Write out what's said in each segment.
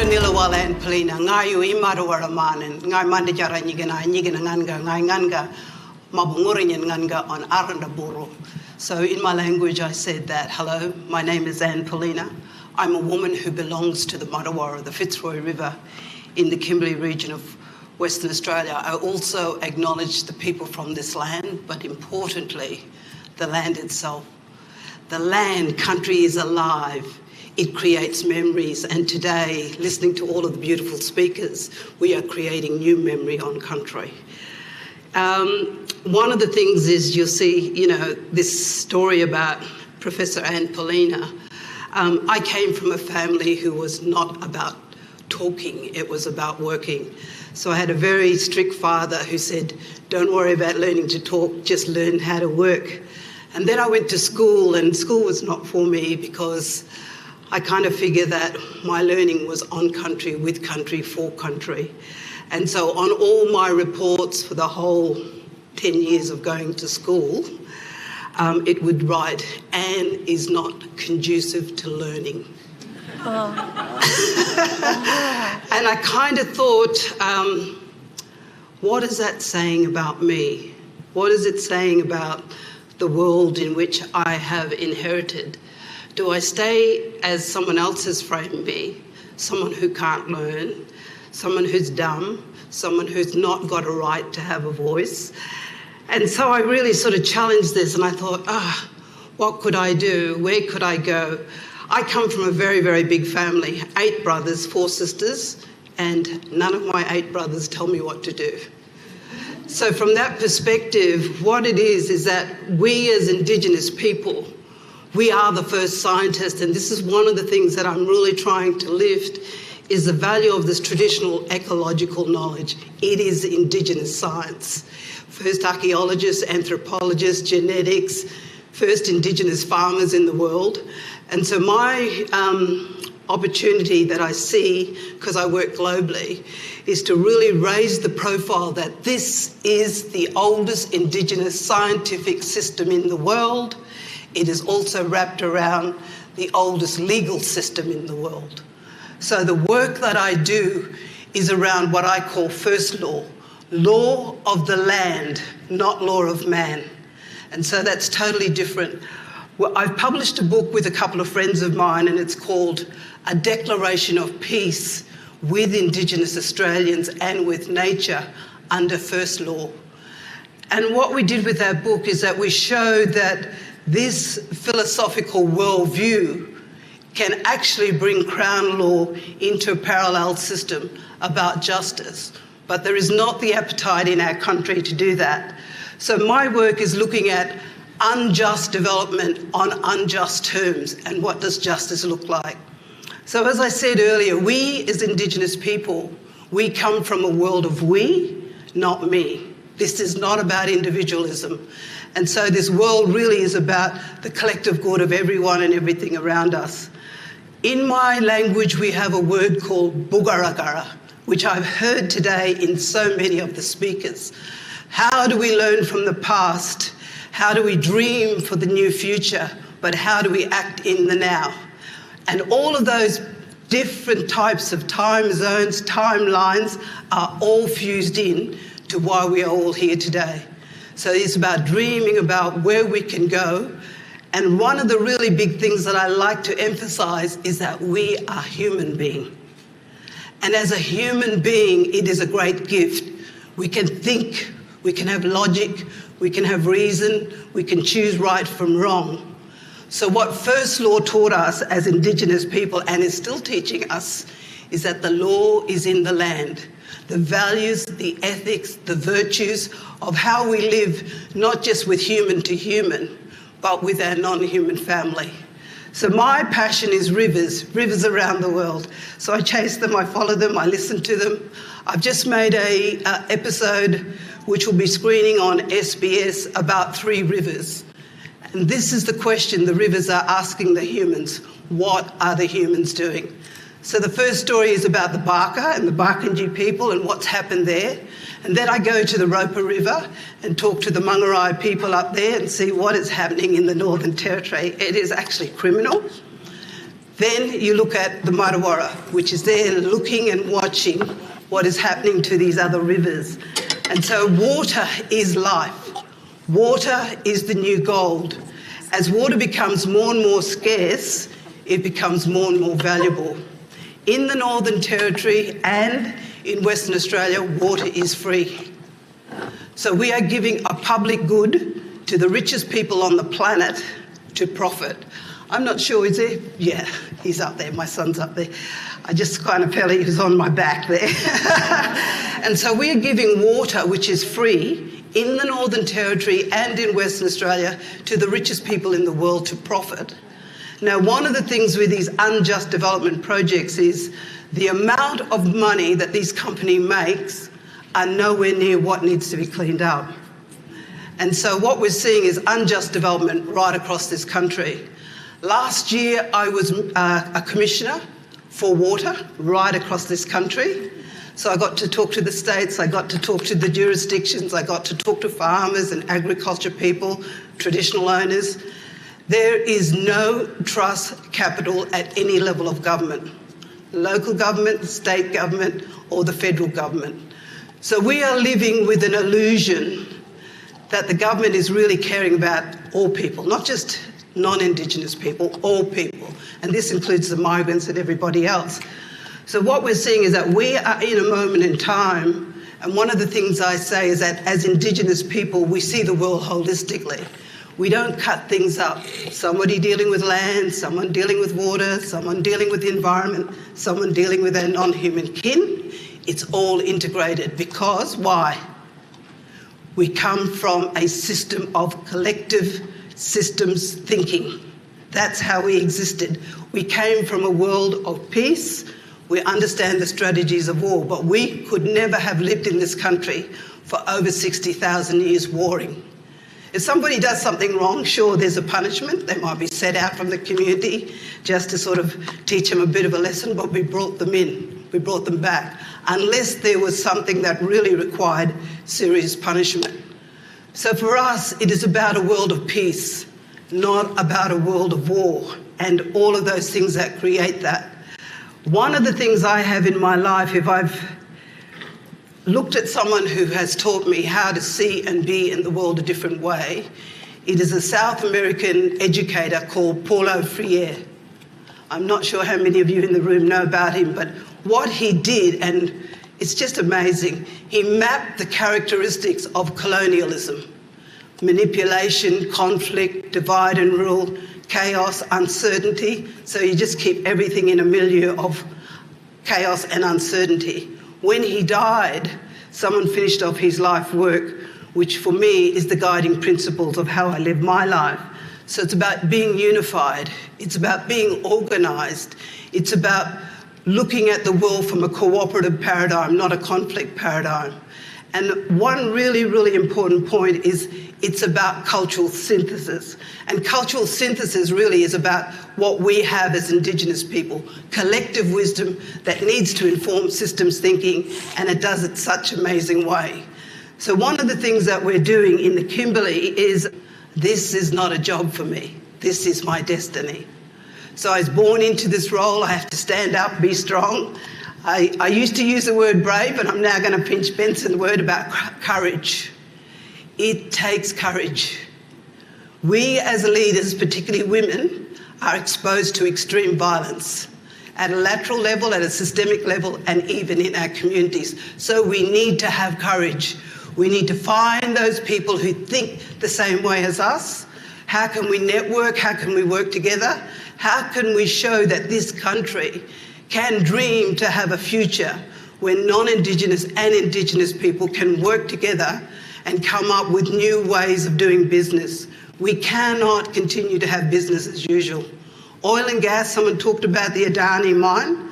nilawal Anne Poelina, ngayu imarawara manen, ngai mandijara nyigana nganga, ngai nganga, mabungurin nganga on aranda buru. So in my language I said that, hello, my name is Anne Poelina. I'm a woman who belongs to the Marawarra, the Fitzroy River in the Kimberley region of Western Australia. I also acknowledge the people from this land, but importantly, the land itself. The land, country is alive. It creates memories, and today, listening to all of the beautiful speakers, we are creating new memory on country. One of the things is you'll see, this story about Professor Anne Poelina. I came from a family who was not about talking, it was about working. So I had a very strict father who said, don't worry about learning to talk, just learn how to work. And then I went to school, and school was not for me because I kind of figured that my learning was on country, with country, for country. And so on all my reports for the whole 10 years of going to school, it would write, Anne is not conducive to learning. Oh. And I kind of thought, what is that saying about me? What is it saying about the world in which I have inherited? Do I stay as someone else has framed me, someone who can't learn, someone who's dumb, someone who's not got a right to have a voice? And so I really sort of challenged this, and I thought, what could I do? Where could I go? I come from a very, very big family, 8 brothers, 4 sisters, and none of my 8 brothers tell me what to do. So from that perspective, what it is that we as Indigenous people, we are the first scientists, and this is one of the things that I'm really trying to lift, is the value of this traditional ecological knowledge. It is Indigenous science. First archaeologists, anthropologists, genetics, first Indigenous farmers in the world. And so my opportunity that I see, because I work globally, is to really raise the profile that this is the oldest Indigenous scientific system in the world. It is also wrapped around the oldest legal system in the world. So the work that I do is around what I call first law, law of the land, not law of man. And so that's totally different. Well, I've published a book with a couple of friends of mine, and it's called A Declaration of Peace with Indigenous Australians and with Nature under First Law. And what we did with that book is that we showed that this philosophical worldview can actually bring Crown law into a parallel system about justice. But there is not the appetite in our country to do that. So my work is looking at unjust development on unjust terms, and what does justice look like? So as I said earlier, we as Indigenous people, we come from a world of we, not me. This is not about individualism. And so this world really is about the collective good of everyone and everything around us. In my language, we have a word called bugaragara, which I've heard today in so many of the speakers. How do we learn from the past? How do we dream for the new future? But how do we act in the now? And all of those different types of time zones, timelines are all fused in to why we are all here today. So it's about dreaming about where we can go. And one of the really big things that I like to emphasize is that we are human beings. And as a human being, it is a great gift. We can think, we can have logic, we can have reason, we can choose right from wrong. So what First Law taught us as Indigenous people, and is still teaching us, is that the law is in the land. The values, the ethics, the virtues of how we live, not just with human to human, but with our non-human family. So my passion is rivers around the world. So I chase them, I follow them, I listen to them. I've just made a episode which will be screening on SBS about 3 rivers. And this is the question the rivers are asking the humans. What are the humans doing? So the first story is about the Barker and the Barkindji people and what's happened there. And then I go to the Roper River and talk to the Manggarai people up there and see what is happening in the Northern Territory. It is actually criminal. Then you look at the Marawarra, which is there looking and watching what is happening to these other rivers. And so water is life. Water is the new gold. As water becomes more and more scarce, it becomes more and more valuable. In the Northern Territory and in Western Australia, water is free. So we are giving a public good to the richest people on the planet to profit. I'm not sure, is there? Yeah, he's up there, my son's up there. I just kind of felt he was on my back there. And so we are giving water, which is free, in the Northern Territory and in Western Australia to the richest people in the world to profit. Now, one of the things with these unjust development projects is the amount of money that these companies makes are nowhere near what needs to be cleaned up. And so what we're seeing is unjust development right across this country. Last year, I was a commissioner for water right across this country. So I got to talk to the states, I got to talk to the jurisdictions, I got to talk to farmers and agriculture people, traditional owners. There is no trust capital at any level of government, local government, state government, or the federal government. So we are living with an illusion that the government is really caring about all people, not just non-Indigenous people, all people. And this includes the migrants and everybody else. So what we're seeing is that we are in a moment in time, and one of the things I say is that as Indigenous people, we see the world holistically. We don't cut things up. Somebody dealing with land, someone dealing with water, someone dealing with the environment, someone dealing with their non-human kin. It's all integrated because, why? We come from a system of collective systems thinking. That's how we existed. We came from a world of peace. We understand the strategies of war, but we could never have lived in this country for over 60,000 years warring. If somebody does something wrong, sure, there's a punishment. They might be set out from the community just to sort of teach them a bit of a lesson, but we brought them in. We brought them back, unless there was something that really required serious punishment. So for us, it is about a world of peace, not about a world of war and all of those things that create that. One of the things I have in my life, if I've looked at someone who has taught me how to see and be in the world a different way, it is a South American educator called Paulo Freire. I'm not sure how many of you in the room know about him, but what he did, and it's just amazing, he mapped the characteristics of colonialism: manipulation, conflict, divide and rule, chaos, uncertainty. So you just keep everything in a milieu of chaos and uncertainty. When he died, someone finished off his life work, which for me is the guiding principles of how I live my life. So it's about being unified. It's about being organised. It's about looking at the world from a cooperative paradigm, not a conflict paradigm. And one really, really important point is it's about cultural synthesis. And cultural synthesis really is about what we have as Indigenous people, collective wisdom that needs to inform systems thinking, and it does it such an amazing way. So one of the things that we're doing in the Kimberley is, this is not a job for me. This is my destiny. So I was born into this role. I have to stand up, be strong. I used to use the word brave, but I'm now going to pinch Benson's word about courage. It takes courage. We as leaders, particularly women, are exposed to extreme violence at a lateral level, at a systemic level, and even in our communities. So we need to have courage. We need to find those people who think the same way as us. How can we network? How can we work together? How can we show that this country can dream to have a future where non-Indigenous and Indigenous people can work together and come up with new ways of doing business? We cannot continue to have business as usual. Oil and gas, someone talked about the Adani mine.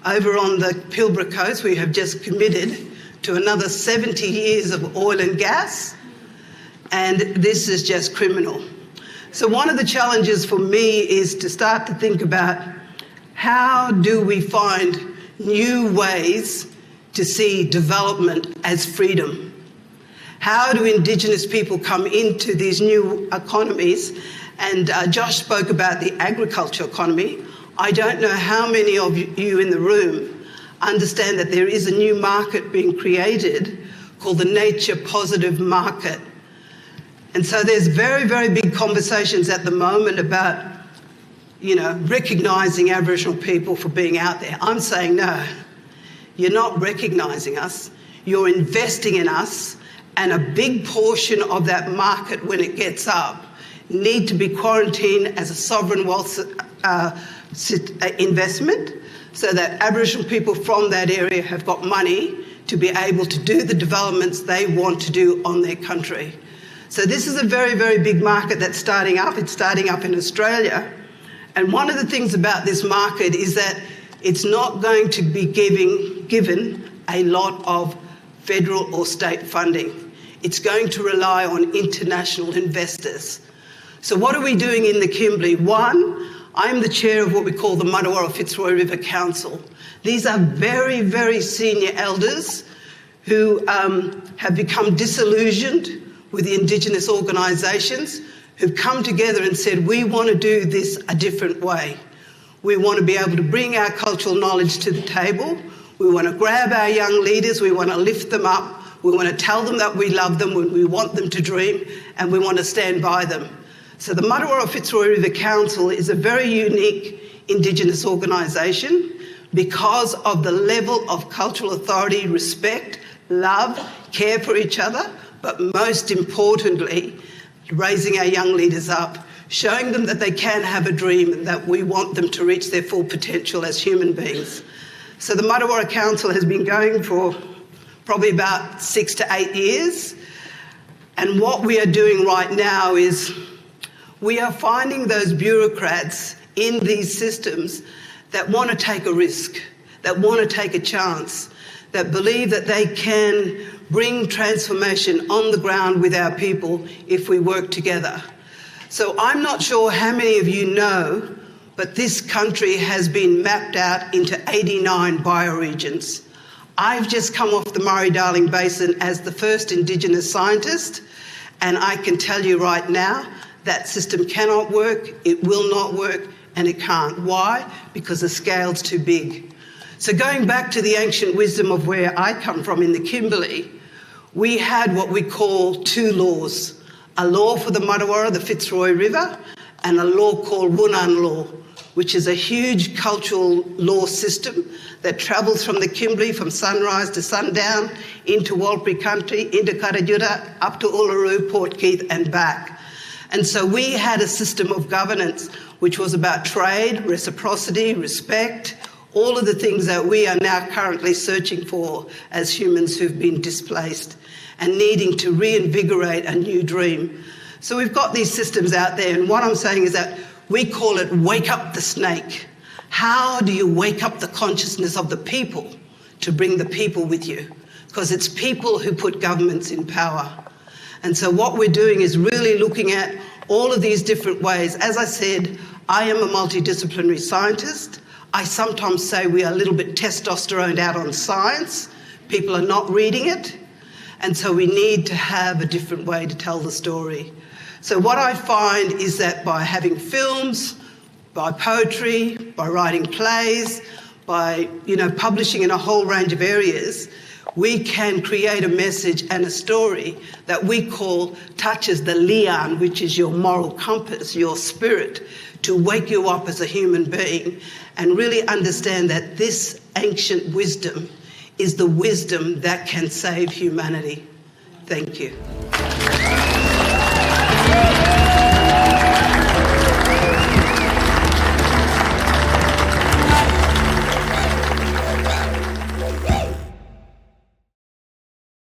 Over on the Pilbara coast, we have just committed to another 70 years of oil and gas, and this is just criminal. So one of the challenges for me is to start to think about, how do we find new ways to see development as freedom? How do Indigenous people come into these new economies? And Josh spoke about the agriculture economy. I don't know how many of you in the room understand that there is a new market being created called the nature positive market. And so there's very, very big conversations at the moment about, recognising Aboriginal people for being out there. I'm saying no, you're not recognising us, you're investing in us, and a big portion of that market, when it gets up, need to be quarantined as a sovereign wealth investment, so that Aboriginal people from that area have got money to be able to do the developments they want to do on their country. So this is a very, very big market that's starting up. It's starting up in Australia. And one of the things about this market is that it's not going to be given a lot of federal or state funding. It's going to rely on international investors. So what are we doing in the Kimberley? One, I'm the chair of what we call the Mudawara Fitzroy River Council. These are very, very senior elders who have become disillusioned with the Indigenous organisations, who've come together and said, we want to do this a different way. We want to be able to bring our cultural knowledge to the table. We want to grab our young leaders. We want to lift them up. We want to tell them that we love them, we want them to dream, and we want to stand by them. So the Mudawara Fitzroy River Council is a very unique Indigenous organisation because of the level of cultural authority, respect, love, care for each other, but most importantly, raising our young leaders up, showing them that they can have a dream and that we want them to reach their full potential as human beings. So the Mudawara Council has been going for probably about 6 to 8 years. And what we are doing right now is we are finding those bureaucrats in these systems that want to take a risk, that want to take a chance, that believe that they can bring transformation on the ground with our people if we work together. So I'm not sure how many of you know, but this country has been mapped out into 89 bioregions. I've just come off the Murray-Darling Basin as the first Indigenous scientist, and I can tell you right now that system cannot work, it will not work, and it can't. Why? Because the scale's too big. So going back to the ancient wisdom of where I come from in the Kimberley, we had what we call two laws, a law for the Mudawara, the Fitzroy River, and a law called Wunan Law, which is a huge cultural law system that travels from the Kimberley from sunrise to sundown into Warlpiri country, into Karajura, up to Uluru, Port Keith and back. And so we had a system of governance which was about trade, reciprocity, respect, all of the things that we are now currently searching for as humans who've been displaced and needing to reinvigorate a new dream. So we've got these systems out there, and what I'm saying is that we call it wake up the snake. How do you wake up the consciousness of the people to bring the people with you? Because it's people who put governments in power. And so what we're doing is really looking at all of these different ways. As I said, I am a multidisciplinary scientist. I sometimes say we are a little bit testosteroned out on science. People are not reading it. And so we need to have a different way to tell the story. So what I find is that by having films, by poetry, by writing plays, by publishing in a whole range of areas, we can create a message and a story that we call touches the lian, which is your moral compass, your spirit, to wake you up as a human being and really understand that this ancient wisdom is the wisdom that can save humanity. Thank you.